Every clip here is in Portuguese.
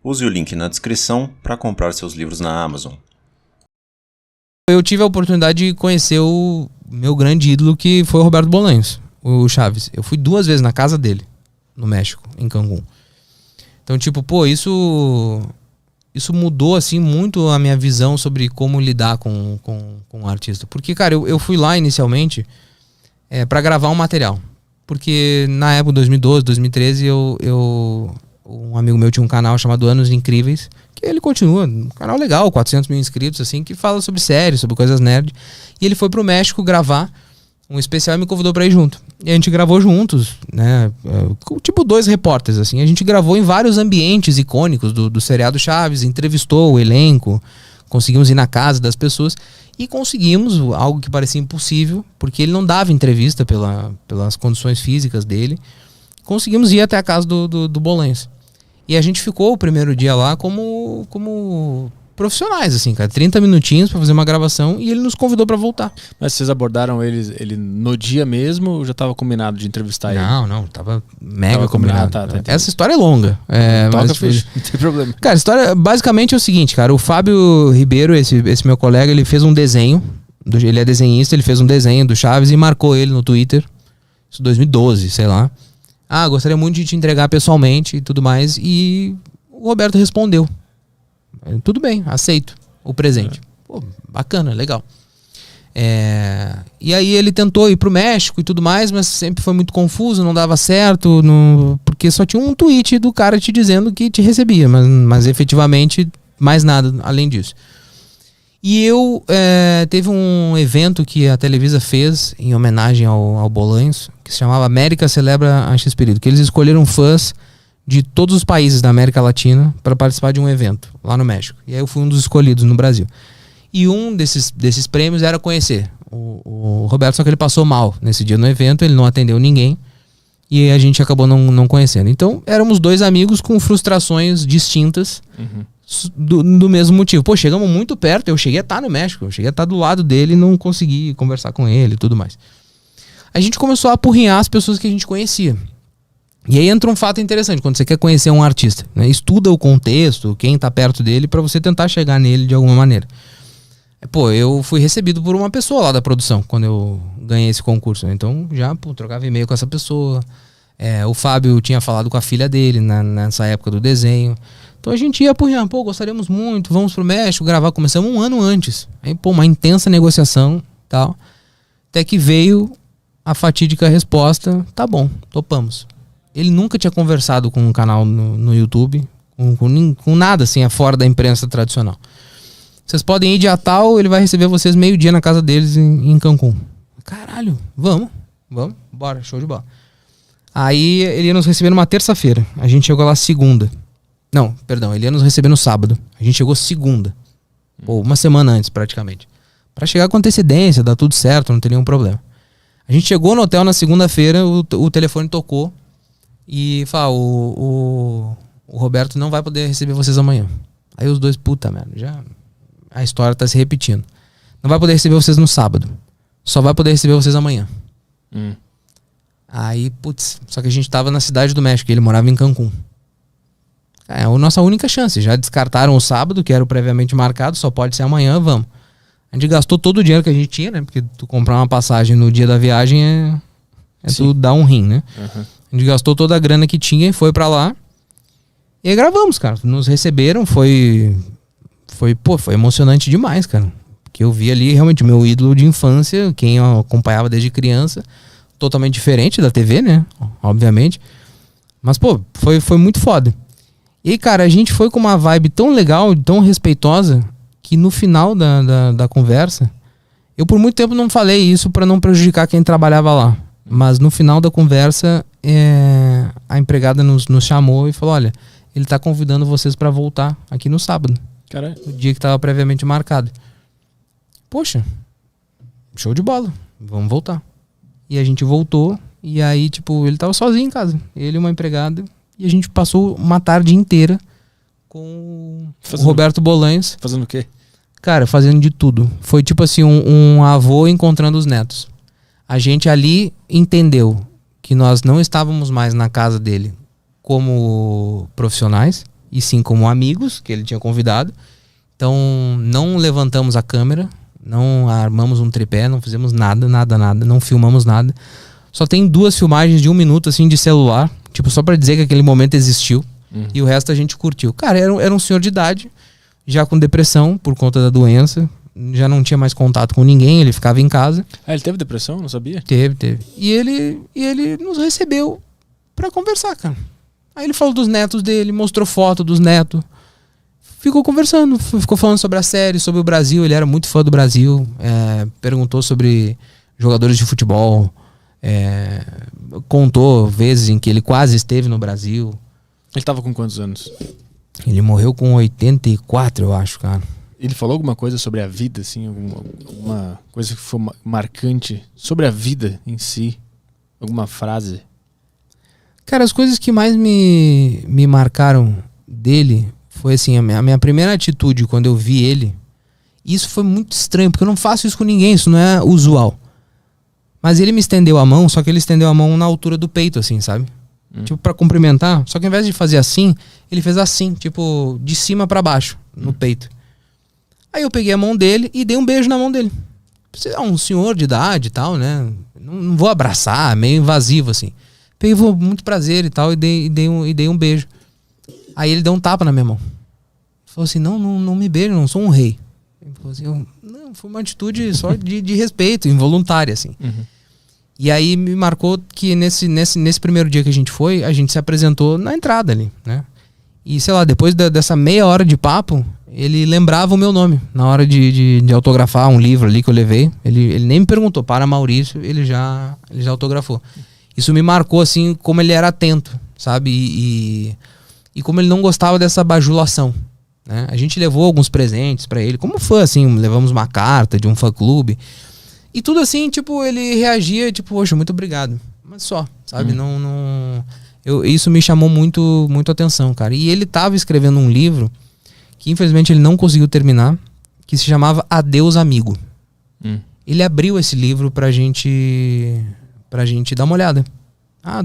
Use o link na descrição para comprar seus livros na Amazon. Eu tive a oportunidade de conhecer o meu grande ídolo, que foi o Roberto Bolanhos, o Chaves. Eu fui 2 vezes na casa dele, no México, em Cancún. Então, tipo, pô, isso mudou, assim, muito a minha visão sobre como lidar com um artista. Porque, cara, eu fui lá inicialmente pra gravar um material. Porque na época, 2012, 2013, um amigo meu tinha um canal chamado Anos Incríveis, que ele continua, um canal legal, 400 mil inscritos, assim, que fala sobre séries, sobre coisas nerd. E ele foi pro México gravar um especial e me convidou pra ir junto. E a gente gravou juntos, né? Tipo 2 repórteres, assim. A gente gravou em vários ambientes icônicos do seriado Chaves, entrevistou o elenco, conseguimos ir na casa das pessoas e conseguimos algo que parecia impossível, porque ele não dava entrevista pelas condições físicas dele. Conseguimos ir até a casa do Bolanhos. E a gente ficou o primeiro dia lá como profissionais, assim, cara. 30 minutinhos pra fazer uma gravação e ele nos convidou pra voltar. Mas vocês abordaram ele no dia mesmo ou já tava combinado de entrevistar ele? Não, tava mega combinado. Tá, essa história é longa. Toca, mas, ficha, não tem problema. Cara, a história basicamente é o seguinte, cara. O Fábio Ribeiro, esse meu colega, ele fez um desenho. Ele é desenhista, ele fez um desenho do Chaves e marcou ele no Twitter. Isso 2012, sei lá. Gostaria muito de te entregar pessoalmente e tudo mais. E o Roberto respondeu. Tudo bem, aceito o presente. Pô, bacana, legal. E aí ele tentou ir pro México e tudo mais, mas sempre foi muito confuso, não dava certo, porque só tinha um tweet do cara te dizendo que te recebia, mas efetivamente mais nada além disso. E teve um evento que a Televisa fez em homenagem ao Bolanhos, que se chamava América Celebra a X-Período, que eles escolheram fãs de todos os países da América Latina para participar de um evento lá no México. E aí eu fui um dos escolhidos no Brasil. E um desses prêmios era conhecer o Roberto, só que ele passou mal nesse dia no evento, ele não atendeu ninguém e a gente acabou não conhecendo. Então éramos 2 amigos com frustrações distintas do mesmo motivo. Pô, chegamos muito perto, eu cheguei a estar no México, eu cheguei a estar do lado dele e não consegui conversar com ele e tudo mais. A gente começou a apurrinhar as pessoas que a gente conhecia. E aí entra um fato interessante, quando você quer conhecer um artista, né? Estuda o contexto, quem tá perto dele, pra você tentar chegar nele de alguma maneira. Pô, eu fui recebido por uma pessoa lá da produção, quando eu ganhei esse concurso. Então já trocava e-mail com essa pessoa. O Fábio tinha falado com a filha dele nessa época do desenho. Então a gente ia apurrinhar, gostaríamos muito, vamos pro México gravar. Começamos 1 ano antes. Aí, uma intensa negociação e tal. Até que veio a fatídica resposta, tá bom, topamos. Ele nunca tinha conversado com um canal no YouTube, com nada assim, fora da imprensa tradicional. Vocês podem ir dia tal, ele vai receber vocês meio-dia na casa deles em Cancún. Caralho, vamos, bora, show de bola. Aí ele ia nos receber numa terça-feira, a gente chegou lá segunda. Não, perdão, ele ia nos receber no sábado, a gente chegou segunda. Pô, 1 semana antes praticamente. Pra chegar com antecedência, dar tudo certo, não ter nenhum problema. A gente chegou no hotel na segunda-feira, o telefone tocou. E fala, o Roberto não vai poder receber vocês amanhã. Aí os 2, puta merda, já a história tá se repetindo. Não vai poder receber vocês no sábado. Só vai poder receber vocês amanhã. Aí, putz, só que a gente tava na cidade do México, ele morava em Cancún. É a nossa única chance. Já descartaram o sábado, que era o previamente marcado, só pode ser amanhã, vamos. A gente gastou todo o dinheiro que a gente tinha, né? Porque tu comprar uma passagem no dia da viagem tu dar um rim, né? A gente gastou toda a grana que tinha e foi pra lá. E aí gravamos, cara. Nos receberam, foi emocionante demais, cara. Porque eu vi ali realmente o meu ídolo de infância, quem eu acompanhava desde criança. Totalmente diferente da TV, né? Obviamente. Mas, foi muito foda. E aí, cara, a gente foi com uma vibe tão legal, tão respeitosa, que no final da conversa, eu por muito tempo não falei isso pra não prejudicar quem trabalhava lá. Mas no final da conversa, a empregada nos chamou e falou, olha, ele tá convidando vocês pra voltar aqui no sábado. Caralho. No dia que tava previamente marcado. Poxa, show de bola, vamos voltar. E a gente voltou, e aí, ele tava sozinho em casa. Ele e uma empregada, e a gente passou uma tarde inteira com o Roberto Bolanhos. Fazendo o quê? Cara, fazendo de tudo. Foi tipo assim, um avô encontrando os netos. A gente ali entendeu que nós não estávamos mais na casa dele como profissionais e sim como amigos que ele tinha convidado. Então não levantamos a câmera, não armamos um tripé, não fizemos nada, não filmamos nada. Só tem 2 filmagens de 1 minuto assim de celular, tipo só pra dizer que aquele momento existiu. E o resto a gente curtiu. Cara, era um senhor de idade, já com depressão por conta da doença, já não tinha mais contato com ninguém, ele ficava em casa. Ah, ele teve depressão? Não sabia? Teve. E ele nos recebeu pra conversar, cara. Aí ele falou dos netos dele, mostrou foto dos netos. Ficou conversando, ficou falando sobre a série, sobre o Brasil. Ele era muito fã do Brasil. Perguntou sobre jogadores de futebol. Contou vezes em que ele quase esteve no Brasil. Ele tava com quantos anos? Ele morreu com 84, eu acho, cara. Ele falou alguma coisa sobre a vida, assim? Alguma coisa que foi marcante sobre a vida em si? Alguma frase? Cara, as coisas que mais me marcaram dele foi assim, a minha primeira atitude quando eu vi ele. Isso foi muito estranho, porque eu não faço isso com ninguém, isso não é usual. Mas ele me estendeu a mão, só que ele estendeu a mão na altura do peito, assim, sabe? Tipo, pra cumprimentar. Só que ao invés de fazer assim, ele fez assim, tipo, de cima pra baixo, no peito. Aí eu peguei a mão dele e dei um beijo na mão dele. Um senhor de idade e tal, né? Não vou abraçar, meio invasivo, assim. Peguei, muito prazer e tal, e dei um beijo. Aí ele deu um tapa na minha mão. Falou assim, não me beije, não sou um rei. Ele falou assim, não, foi uma atitude só de respeito, involuntária, assim. E aí me marcou que nesse primeiro dia que a gente se apresentou na entrada ali, né? E sei lá, depois dessa meia hora de papo, ele lembrava o meu nome. Na hora de autografar um livro ali que eu levei, ele nem me perguntou, para Maurício, ele já autografou. Isso me marcou, assim, como ele era atento, sabe? E como ele não gostava dessa bajulação, né? A gente levou alguns presentes pra ele, como fã, assim, levamos uma carta de um fã-clube. E tudo assim, tipo, ele reagia, tipo, poxa, muito obrigado. Mas só, sabe? Isso me chamou muito atenção, cara. E ele tava escrevendo um livro que infelizmente ele não conseguiu terminar, que se chamava Adeus Amigo. Ele abriu esse livro pra gente dar uma olhada.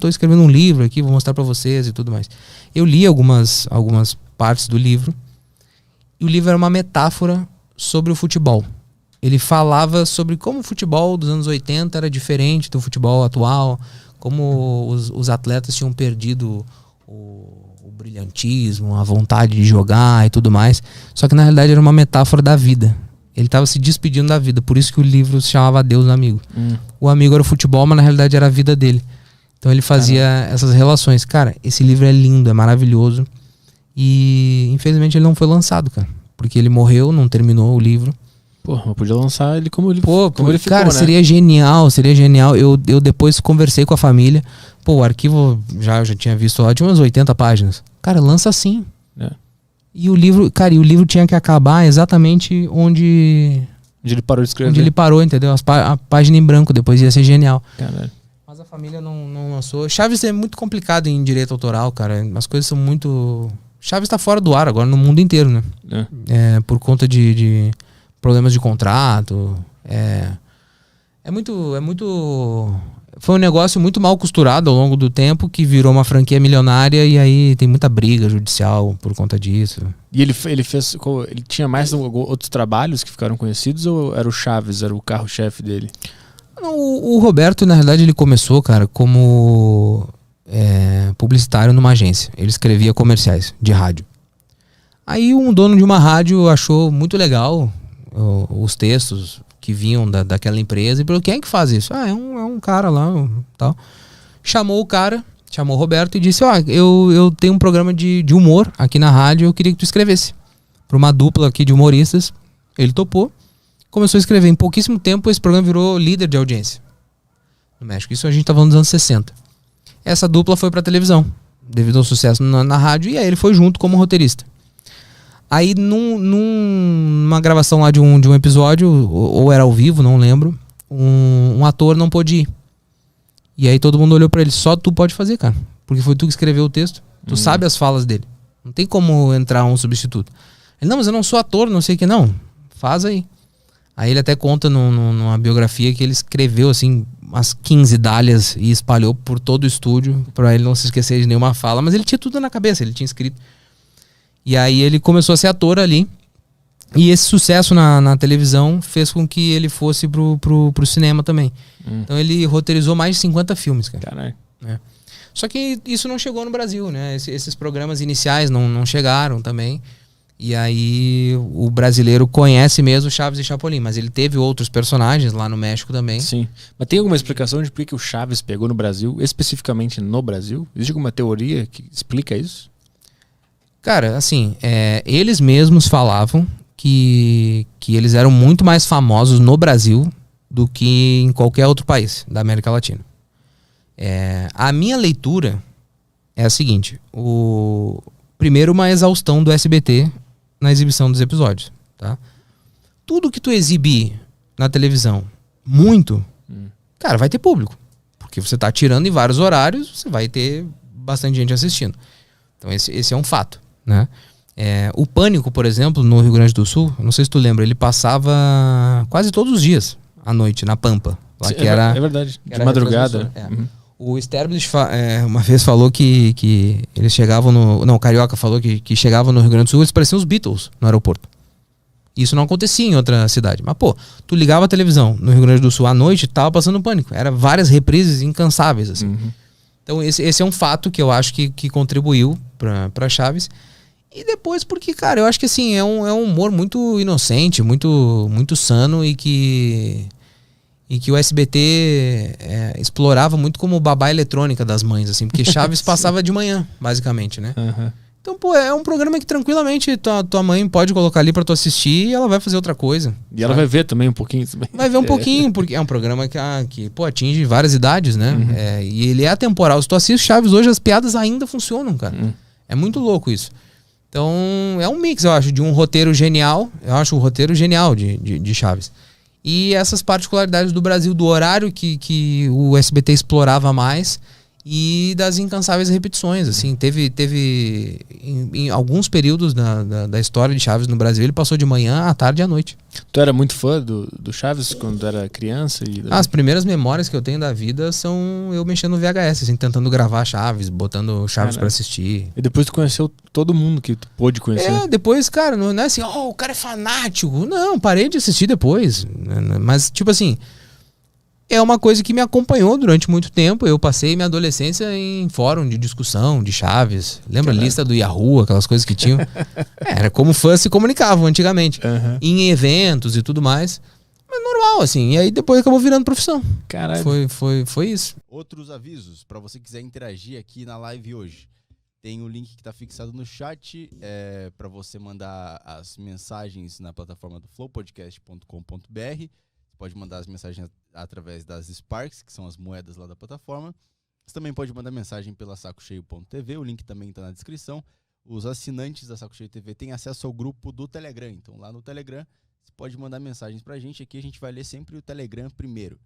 Tô escrevendo um livro aqui, vou mostrar pra vocês e tudo mais. Eu li algumas partes do livro. E o livro era uma metáfora sobre o futebol. Ele falava sobre como o futebol dos anos 80 era diferente do futebol atual, como os atletas tinham perdido o brilhantismo, a vontade de jogar e tudo mais. Só que na realidade era uma metáfora da vida. Ele estava se despedindo da vida, por isso que o livro se chamava Adeus Amigo. O amigo era o futebol, mas na realidade era a vida dele. Então ele fazia essas relações. Cara, esse livro é lindo, é maravilhoso. E infelizmente ele não foi lançado, cara. Porque ele morreu, não terminou o livro. Pô, eu podia lançar ele como ele, como ele ficou, cara, né? seria genial. Eu depois conversei com a família. Pô, o arquivo já tinha visto lá, tinha umas 80 páginas. Cara, lança assim. E o livro, cara, o livro tinha que acabar exatamente onde ele parou de escrever. Onde ele parou, entendeu? A página em branco, depois ia ser genial. Caralho. Mas a família não lançou. Chaves é muito complicado em direito autoral, cara. As coisas são muito... Chaves tá fora do ar agora no mundo inteiro, né? Por conta de problemas de contrato. É muito... Foi um negócio muito mal costurado ao longo do tempo que virou uma franquia milionária e aí tem muita briga judicial por conta disso. E ele fez... Ele tinha mais outros trabalhos que ficaram conhecidos ou era o Chaves, era o carro-chefe dele? Não, o Roberto, na verdade, ele começou, cara, como publicitário numa agência. Ele escrevia comerciais de rádio. Aí um dono de uma rádio achou muito legal os textos que vinham daquela empresa e falou, quem é que faz isso? É um cara lá, tal. Chamou o cara, chamou o Roberto e disse, eu tenho um programa de humor aqui na rádio, eu queria que tu escrevesse. Para uma dupla aqui de humoristas. Ele topou, começou a escrever. Em pouquíssimo tempo esse programa virou líder de audiência no México. Isso a gente tá falando dos anos 60. Essa dupla foi pra televisão, devido ao sucesso na rádio, e aí ele foi junto como roteirista. Aí numa gravação lá de um episódio, ou era ao vivo, não lembro, um ator não pôde ir. E aí todo mundo olhou pra ele, só tu pode fazer, cara. Porque foi tu que escreveu o texto, tu sabe as falas dele. Não tem como entrar um substituto. Ele, não, mas eu não sou ator, não sei o que, não. Faz aí. Aí ele até conta numa biografia que ele escreveu, assim, umas 15 dálias e espalhou por todo o estúdio, pra ele não se esquecer de nenhuma fala. Mas ele tinha tudo na cabeça, ele tinha escrito. E aí ele começou a ser ator ali. E esse sucesso na televisão fez com que ele fosse pro cinema também. Então ele roteirizou mais de 50 filmes, cara. Caralho. Só que isso não chegou no Brasil, né? Esses programas iniciais não chegaram também. E aí o brasileiro conhece mesmo Chaves e Chapolin, mas ele teve outros personagens lá no México também. Sim. Mas tem alguma explicação de por que o Chaves pegou no Brasil, especificamente no Brasil? Existe alguma teoria que explica isso? Cara, assim, eles mesmos falavam que eles eram muito mais famosos no Brasil do que em qualquer outro país da América Latina. A minha leitura é a seguinte: primeiro, uma exaustão do SBT na exibição dos episódios, tá? Tudo que tu exibir na televisão muito, cara, vai ter público. Porque você tá tirando em vários horários, você vai ter bastante gente assistindo. Então esse é um fato, né? O Pânico, por exemplo, no Rio Grande do Sul, não sei se tu lembra, ele passava quase todos os dias à noite, na Pampa. Lá, que era, é verdade, de era madrugada. O Sterblich uma vez falou que eles chegavam no... Não, o Carioca falou que chegavam no Rio Grande do Sul, eles pareciam os Beatles no aeroporto. Isso não acontecia em outra cidade. Mas, pô, tu ligava a televisão no Rio Grande do Sul à noite, tava passando Pânico. Era várias reprises incansáveis, assim. Então esse é um fato que eu acho que contribuiu pra Chaves. E depois porque, cara, eu acho que assim, é um humor muito inocente, muito sano e que o SBT explorava muito como babá eletrônica das mães, assim, porque Chaves passava de manhã, basicamente, né? Então, pô, é um programa que tranquilamente tua mãe pode colocar ali pra tu assistir e ela vai fazer outra coisa. E ela vai ver também um pouquinho. Vai ver um pouquinho, porque é um programa que pô, atinge várias idades, né? E ele é atemporal. Se tu assiste Chaves hoje, as piadas ainda funcionam, cara. É muito louco isso. Então, é um mix, eu acho, de um roteiro genial. Eu acho o roteiro genial de Chaves. E essas particularidades do Brasil, do horário que o SBT explorava mais e das incansáveis repetições, assim. Teve em alguns períodos da história de Chaves no Brasil, ele passou de manhã, à tarde e à noite. Tu era muito fã do Chaves quando era criança? As primeiras memórias que eu tenho da vida são eu mexendo no VHS, assim, tentando gravar Chaves, botando Chaves pra assistir. E depois tu conheceu todo mundo que tu pôde conhecer? Depois, cara, não é assim, o cara é fanático. Não, parei de assistir depois. Mas, tipo assim, é uma coisa que me acompanhou durante muito tempo. Eu passei minha adolescência em fórum de discussão de Chaves. Lembra a lista do Yahoo, aquelas coisas que tinham? Era como fãs se comunicavam antigamente. Em eventos e tudo mais. Mas normal, assim. E aí depois acabou virando profissão. Caralho. Foi isso. Outros avisos, para você que quiser interagir aqui na live hoje. Tem o link que está fixado no chat para você mandar as mensagens na plataforma do flowpodcast.com.br. Pode mandar as mensagens através das Sparks, que são as moedas lá da plataforma. Você também pode mandar mensagem pela sacocheio.tv, o link também está na descrição. Os assinantes da Saco Cheio TV têm acesso ao grupo do Telegram. Então lá no Telegram você pode mandar mensagens pra gente. Aqui a gente vai ler sempre o Telegram primeiro.